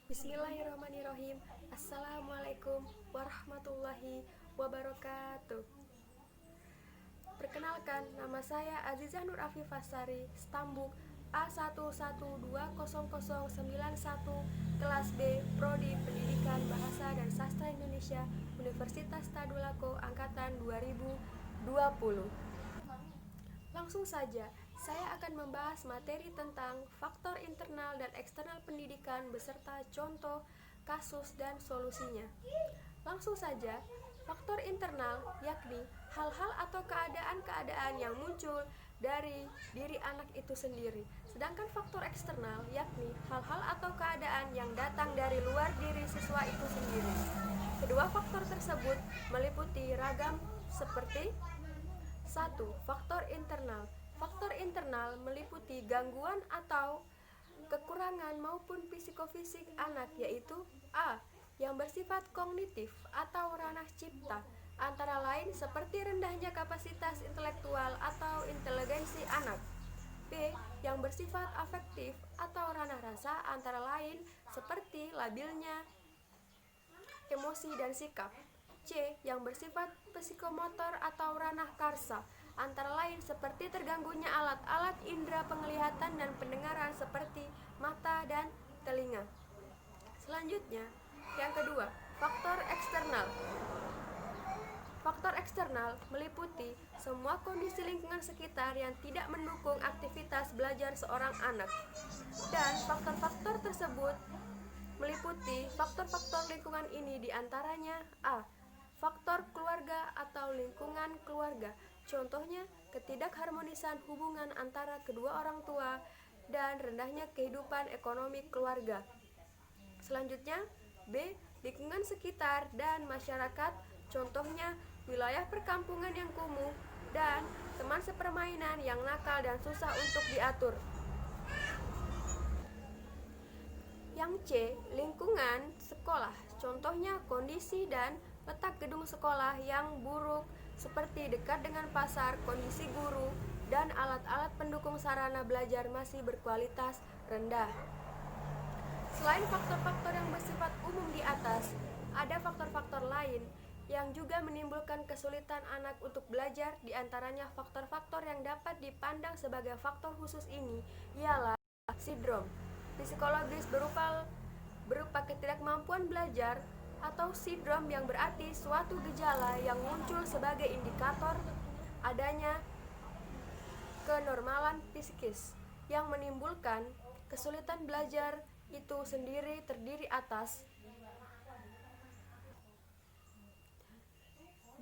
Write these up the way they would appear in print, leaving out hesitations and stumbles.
Bismillahirrahmanirrahim. Assalamualaikum warahmatullahi wabarakatuh. Perkenalkan, nama saya Azizah Nur Afifasari, Stambuk A11200091, kelas B, Prodi Pendidikan Bahasa dan Sastra Indonesia, Universitas Tadulako, Angkatan 2020. Langsung saja, saya akan membahas materi tentang faktor internal dan eksternal pendidikan beserta contoh, kasus, dan solusinya. Langsung saja, faktor internal yakni hal-hal atau keadaan-keadaan yang muncul dari diri anak itu sendiri. Sedangkan faktor eksternal yakni hal-hal atau keadaan yang datang dari luar diri siswa itu sendiri. Kedua faktor tersebut meliputi ragam seperti 1. Faktor internal. Faktor internal meliputi gangguan atau kekurangan maupun psikofisik anak, yaitu A. Yang bersifat kognitif atau ranah cipta, antara lain seperti rendahnya kapasitas intelektual atau inteligensi anak. B. Yang bersifat afektif atau ranah rasa, antara lain seperti labilnya emosi dan sikap. C. Yang bersifat psikomotor atau ranah karsa, antara lain seperti terganggunya alat-alat indera penglihatan dan pendengaran seperti mata dan telinga. Selanjutnya, yang kedua, faktor eksternal. Faktor eksternal meliputi semua kondisi lingkungan sekitar yang tidak mendukung aktivitas belajar seorang anak. Dan faktor-faktor tersebut meliputi faktor-faktor lingkungan ini diantaranya A. Faktor keluarga atau lingkungan keluarga. Contohnya, ketidakharmonisan hubungan antara kedua orang tua dan rendahnya kehidupan ekonomi keluarga. Selanjutnya, B. Lingkungan sekitar dan masyarakat. Contohnya, wilayah perkampungan yang kumuh dan teman sepermainan yang nakal dan susah untuk diatur. Yang C. Lingkungan sekolah. Contohnya, kondisi dan letak gedung sekolah yang buruk seperti dekat dengan pasar, kondisi guru, dan alat-alat pendukung sarana belajar masih berkualitas rendah. Selain faktor-faktor yang bersifat umum di atas, ada faktor-faktor lain yang juga menimbulkan kesulitan anak untuk belajar. Diantaranya faktor-faktor yang dapat dipandang sebagai faktor khusus ini ialah sindrom psikologis berupa ketidakmampuan belajar, atau sindrom yang berarti suatu gejala yang muncul sebagai indikator adanya kenormalan psikis yang menimbulkan kesulitan belajar itu sendiri terdiri atas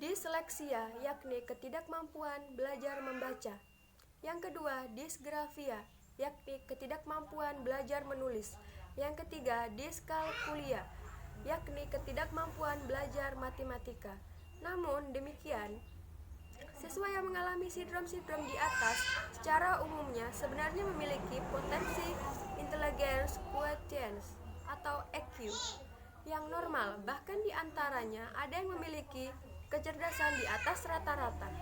disleksia, yakni ketidakmampuan belajar membaca. Yang kedua, disgrafia, yakni ketidakmampuan belajar menulis. Yang ketiga, diskalkulia, yakni ketidakmampuan belajar matematika. Namun demikian, siswa yang mengalami sindrom-sindrom di atas secara umumnya sebenarnya memiliki potensi intelligence quotient atau EQ yang normal, bahkan di antaranya ada yang memiliki kecerdasan di atas rata-rata.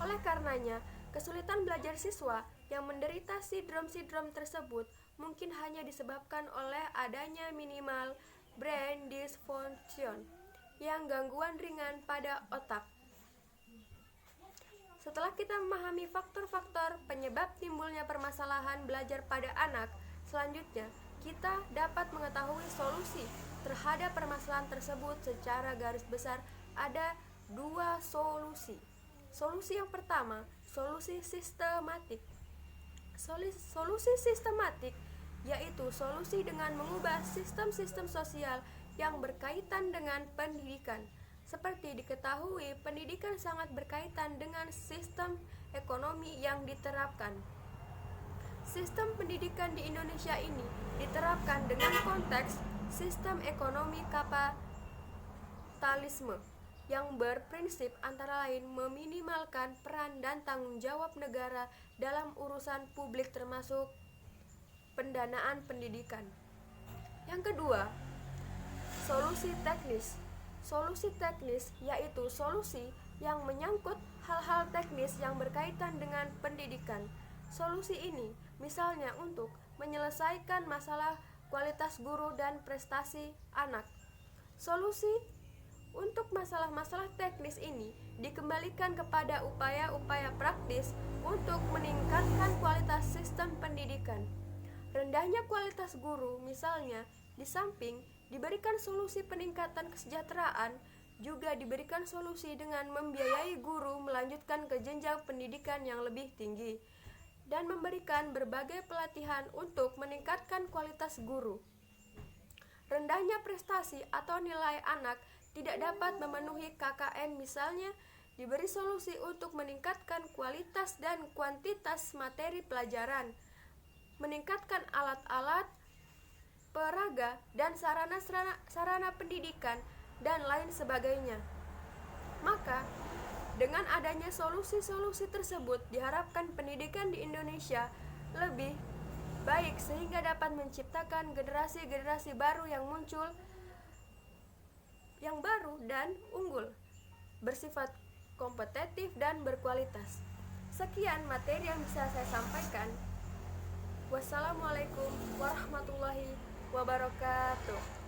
Oleh karenanya, kesulitan belajar siswa yang menderita sindrom-sindrom tersebut mungkin hanya disebabkan oleh adanya minimal brain dysfunction yang gangguan ringan pada otak. Setelah kita memahami faktor-faktor penyebab timbulnya permasalahan belajar pada anak, selanjutnya kita dapat mengetahui solusi terhadap permasalahan tersebut. Secara garis besar ada dua solusi. Solusi yang pertama, solusi sistematik. Solusi sistematik yaitu solusi dengan mengubah sistem-sistem sosial yang berkaitan dengan pendidikan. Seperti diketahui, pendidikan sangat berkaitan dengan sistem ekonomi yang diterapkan. Sistem pendidikan di Indonesia ini diterapkan dengan konteks sistem ekonomi kapitalisme yang berprinsip antara lain meminimalkan peran dan tanggung jawab negara dalam urusan publik termasuk pendanaan pendidikan. Yang kedua, solusi teknis. Solusi teknis yaitu solusi yang menyangkut hal-hal teknis yang berkaitan dengan pendidikan. Solusi ini misalnya untuk menyelesaikan masalah kualitas guru dan prestasi anak. Solusi untuk masalah-masalah teknis ini dikembalikan kepada upaya-upaya praktis untuk meningkatkan kualitas sistem pendidikan. Rendahnya kualitas guru, misalnya, di samping diberikan solusi peningkatan kesejahteraan, juga diberikan solusi dengan membiayai guru melanjutkan ke jenjang pendidikan yang lebih tinggi dan memberikan berbagai pelatihan untuk meningkatkan kualitas guru. Rendahnya prestasi atau nilai anak tidak dapat memenuhi KKM, misalnya diberi solusi untuk meningkatkan kualitas dan kuantitas materi pelajaran, meningkatkan alat-alat peraga dan sarana pendidikan dan lain sebagainya. Maka dengan adanya solusi-solusi tersebut diharapkan pendidikan di Indonesia lebih baik sehingga dapat menciptakan generasi-generasi baru yang muncul yang baru dan unggul, bersifat kompetitif dan berkualitas. Sekian materi yang bisa saya sampaikan. Wassalamualaikum warahmatullahi wabarakatuh.